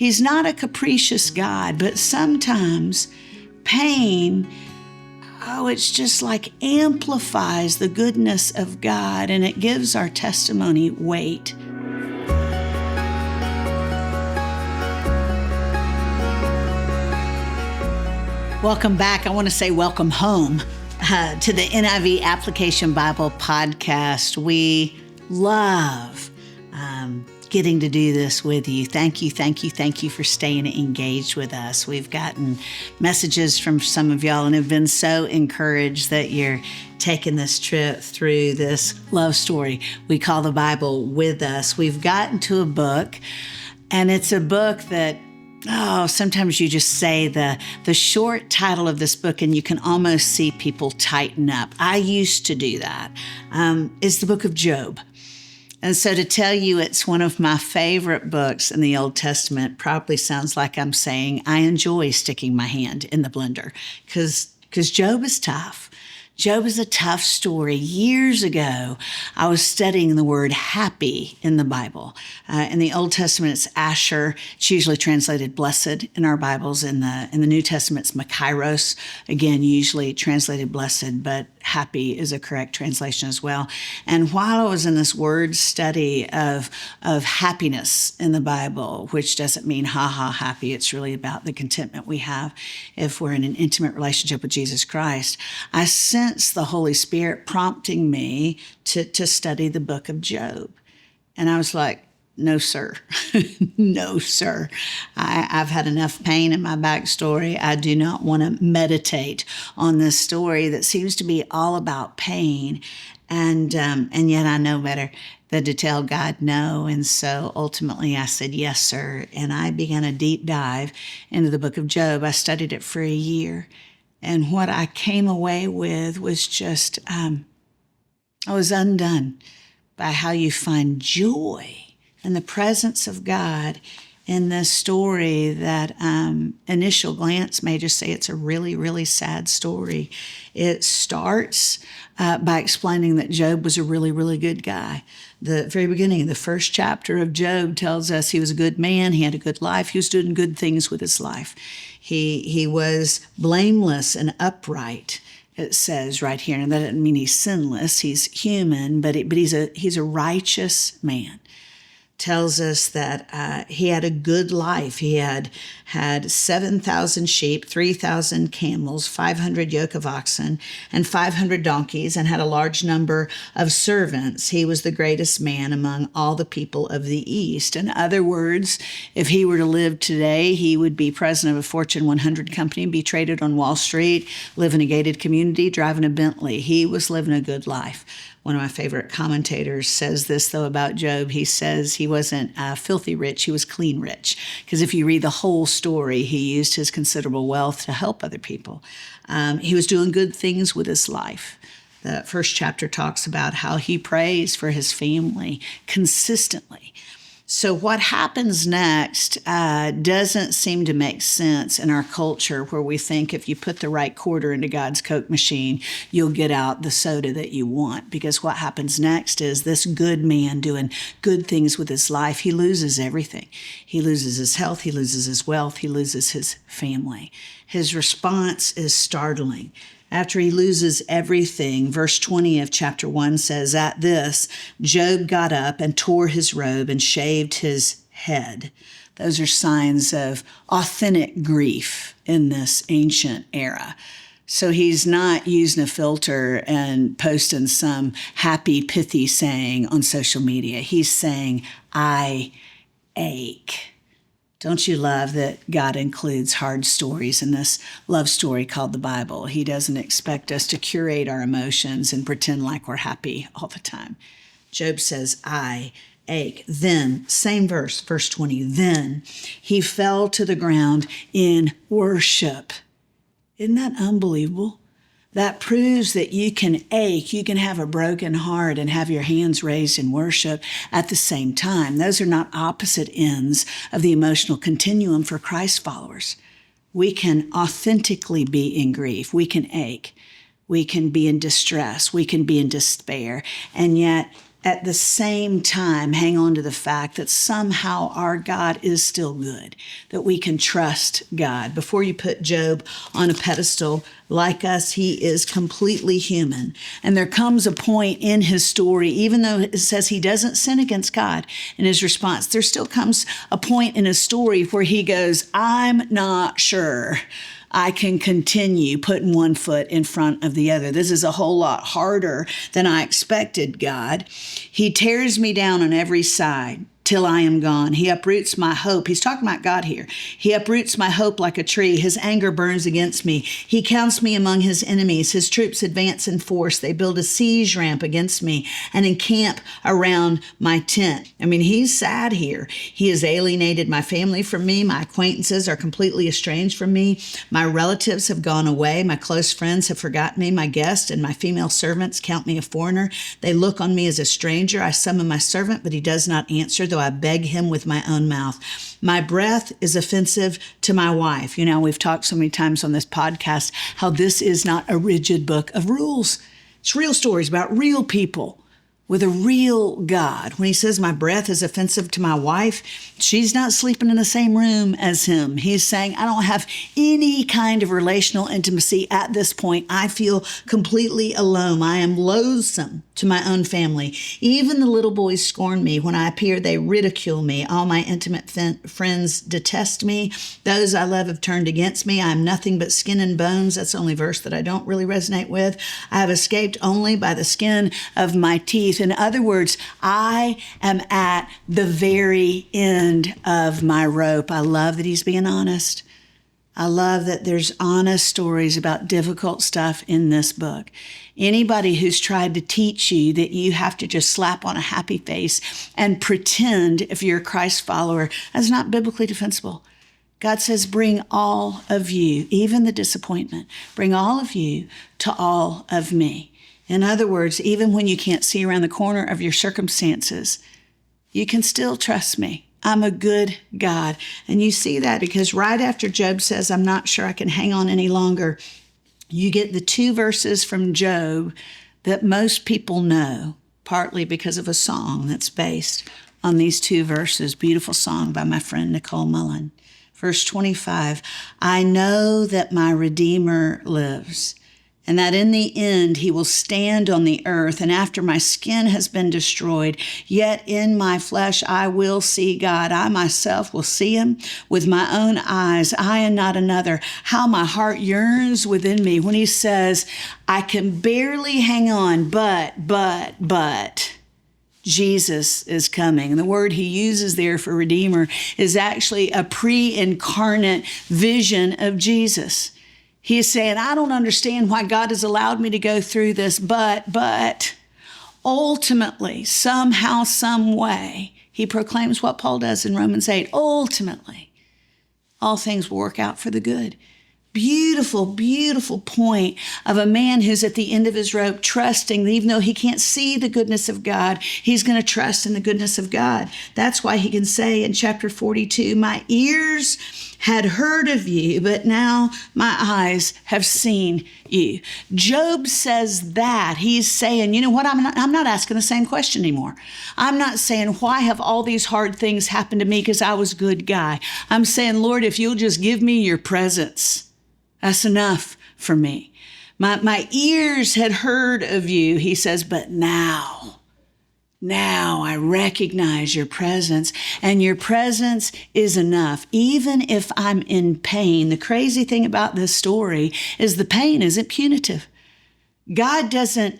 He's not a capricious God, but sometimes pain, it's just like amplifies the goodness of God, and it gives our testimony weight. Welcome back. I want to say welcome home to the NIV Application Bible Podcast. We love getting to do this with you. Thank you for staying engaged with us. We've gotten messages from some of y'all and have been so encouraged that you're taking this trip through this love story we call the Bible with us. We've gotten to a book, and it's a book that sometimes you just say the short title of this book and you can almost see people tighten up. I used to do that. It's the book of Job. And so to tell you it's one of my favorite books in the Old Testament probably sounds like I'm saying I enjoy sticking my hand in the blender because Job is tough. Job is a tough story. Years ago, I was studying the word happy in the Bible. In the Old Testament, it's Asher. It's usually translated blessed in our Bibles. In the New Testament, it's Makairos. Again, usually translated blessed, but happy is a correct translation as well. And while I was in this word study of happiness in the Bible, which doesn't mean happy, it's really about the contentment we have if we're in an intimate relationship with Jesus Christ, I sensed the Holy Spirit prompting me to study the book of Job. And I was like, no, sir. No, sir. I've had enough pain in my backstory. I do not want to meditate on this story that seems to be all about pain. And yet I know better than to tell God no. And so ultimately I said, yes, sir. And I began a deep dive into the book of Job. I studied it for a year. And what I came away with was just, I was undone by how you find joy in the presence of God in this story that initial glance may just say it's a really, really sad story. It starts by explaining that Job was a really, really good guy. The very beginning, the first chapter of Job tells us he was a good man. He had a good life. He was doing good things with his life. He was blameless and upright, it says right here. And that doesn't mean he's sinless. He's human, but he's a righteous man. Tells us that he had a good life. He had 7,000 sheep, 3,000 camels, 500 yoke of oxen, and 500 donkeys, and had a large number of servants. He was the greatest man among all the people of the East. In other words, if he were to live today, he would be president of a Fortune 100 company, be traded on Wall Street, live in a gated community, driving a Bentley. He was living a good life. One of my favorite commentators says this, though, about Job. He says he wasn't filthy rich, he was clean rich. Because if you read the whole story, he used his considerable wealth to help other people. He was doing good things with his life. The first chapter talks about how he prays for his family consistently. So what happens next doesn't seem to make sense in our culture, where we think if you put the right quarter into God's Coke machine, you'll get out the soda that you want. Because what happens next is this good man doing good things with his life, he loses everything. He loses his health, he loses his wealth, he loses his family. His response is startling. After he loses everything, verse 20 of chapter 1 says, "At this, Job got up and tore his robe and shaved his head." Those are signs of authentic grief in this ancient era. So he's not using a filter and posting some happy, pithy saying on social media. He's saying, I ache. Don't you love that God includes hard stories in this love story called the Bible? He doesn't expect us to curate our emotions and pretend like we're happy all the time. Job says, I ache. Then, same verse, verse 20, then he fell to the ground in worship. Isn't that unbelievable? That proves that you can ache, you can have a broken heart and have your hands raised in worship at the same time. Those are not opposite ends of the emotional continuum for Christ followers. We can authentically be in grief. We can ache. We can be in distress. We can be in despair. And yet at the same time hang on to the fact that somehow our God is still good, that we can trust God. Before you put Job on a pedestal, like us, he is completely human. And there comes a point in his story, even though it says he doesn't sin against God in his response, there still comes a point in his story where he goes, I'm not sure I can continue putting one foot in front of the other. This is a whole lot harder than I expected, God. He tears me down on every side till I am gone. He uproots my hope. He's talking about God here. He uproots my hope like a tree. His anger burns against me. He counts me among his enemies. His troops advance in force. They build a siege ramp against me and encamp around my tent. I mean, he's sad here. He has alienated my family from me. My acquaintances are completely estranged from me. My relatives have gone away. My close friends have forgotten me. My guests and my female servants count me a foreigner. They look on me as a stranger. I summon my servant, but he does not answer, though I beg him with my own mouth. My breath is offensive to my wife. You know, we've talked so many times on this podcast how this is not a rigid book of rules. It's real stories about real people with a real God. When he says my breath is offensive to my wife, she's not sleeping in the same room as him. He's saying, I don't have any kind of relational intimacy at this point. I feel completely alone. I am loathsome to my own family. Even the little boys scorn me. When I appear, they ridicule me. All my intimate friends detest me. Those I love have turned against me. I am nothing but skin and bones. That's the only verse that I don't really resonate with. I have escaped only by the skin of my teeth. In other words, I am at the very end of my rope. I love that he's being honest. I love that there's honest stories about difficult stuff in this book. Anybody who's tried to teach you that you have to just slap on a happy face and pretend if you're a Christ follower, that's not biblically defensible. God says, bring all of you, even the disappointment, bring all of you to all of me. In other words, even when you can't see around the corner of your circumstances, you can still trust me. I'm a good God. And you see that because right after Job says, I'm not sure I can hang on any longer, you get the two verses from Job that most people know, partly because of a song that's based on these two verses. Beautiful song by my friend Nicole Mullen. Verse 25, I know that my Redeemer lives, and that in the end he will stand on the earth, and after my skin has been destroyed, yet in my flesh I will see God. I myself will see him with my own eyes, I and not another. How my heart yearns within me when he says, I can barely hang on, but Jesus is coming. And the word he uses there for Redeemer is actually a pre-incarnate vision of Jesus. He is saying, I don't understand why God has allowed me to go through this, but ultimately, somehow, some way, he proclaims what Paul does in Romans 8. Ultimately, all things will work out for the good. Beautiful, beautiful point of a man who's at the end of his rope, trusting that even though he can't see the goodness of God, he's going to trust in the goodness of God. That's why he can say in chapter 42, my ears had heard of you, but now my eyes have seen you. Job says that. He's saying, you know what? I'm not asking the same question anymore. I'm not saying, why have all these hard things happened to me because I was a good guy? I'm saying, Lord, if you'll just give me your presence, that's enough for me. My ears had heard of you, he says, but now I recognize your presence, and your presence is enough. Even if I'm in pain, the crazy thing about this story is the pain isn't punitive. God doesn't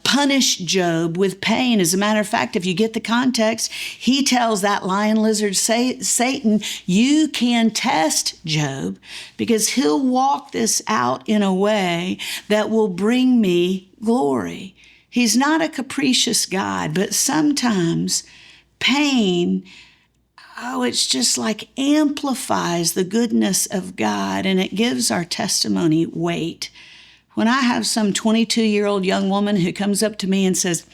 punish Job with pain. As a matter of fact, if you get the context, he tells that lion, lizard, Satan, you can test Job because he'll walk this out in a way that will bring me glory. He's not a capricious God, but sometimes pain, it's just like amplifies the goodness of God, and it gives our testimony weight. When I have some 22-year-old young woman who comes up to me and says,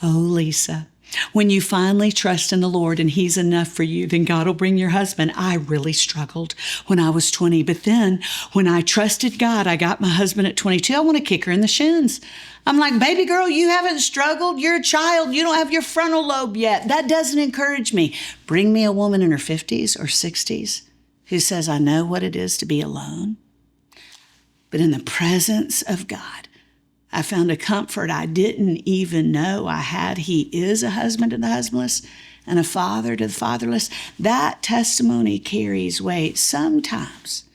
oh, Lisa, When you finally trust in the Lord and He's enough for you, then God will bring your husband. I really struggled when I was 20, but then when I trusted God, I got my husband at 22. I want to kick her in the shins. I'm like, baby girl, you haven't struggled. You're a child. You don't have your frontal lobe yet. That doesn't encourage me. Bring me a woman in her 50s or 60s who says, I know what it is to be alone. But in the presence of God, I found a comfort I didn't even know I had. He is a husband to the husbandless and a father to the fatherless. That testimony carries weight. Sometimes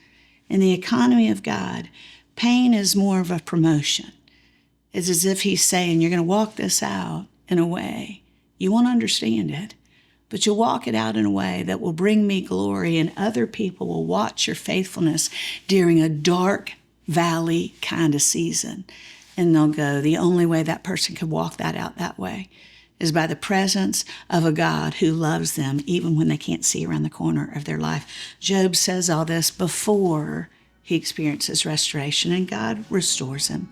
in the economy of God, pain is more of a promotion. It's as if He's saying, you're going to walk this out in a way. You won't understand it, but you'll walk it out in a way that will bring me glory, and other people will watch your faithfulness during a dark valley kind of season. And they'll go, the only way that person could walk that out that way is by the presence of a God who loves them, even when they can't see around the corner of their life. Job says all this before he experiences restoration, and God restores him.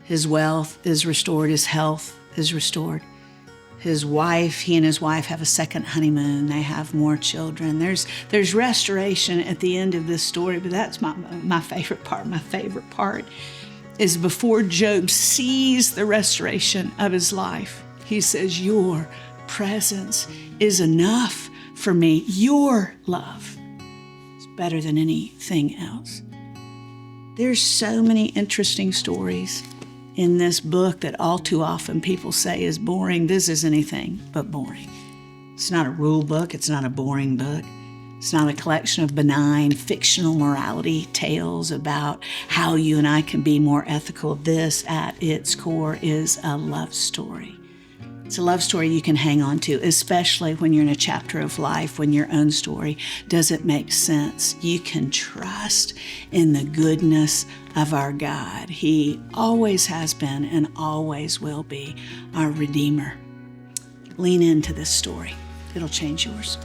His wealth is restored. His health is restored. His wife, he and his wife have a second honeymoon. They have more children. There's restoration at the end of this story, but that's my favorite part. My favorite part is before Job sees the restoration of his life, he says, your presence is enough for me. Your love is better than anything else. There's so many interesting stories in this book that all too often people say is boring. This is anything but boring. It's not a rule book. It's not a boring book. It's not a collection of benign fictional morality tales about how you and I can be more ethical. This, at its core, is a love story. It's a love story you can hang on to, especially when you're in a chapter of life when your own story doesn't make sense. You can trust in the goodness of our God. He always has been and always will be our Redeemer. Lean into this story. It'll change yours.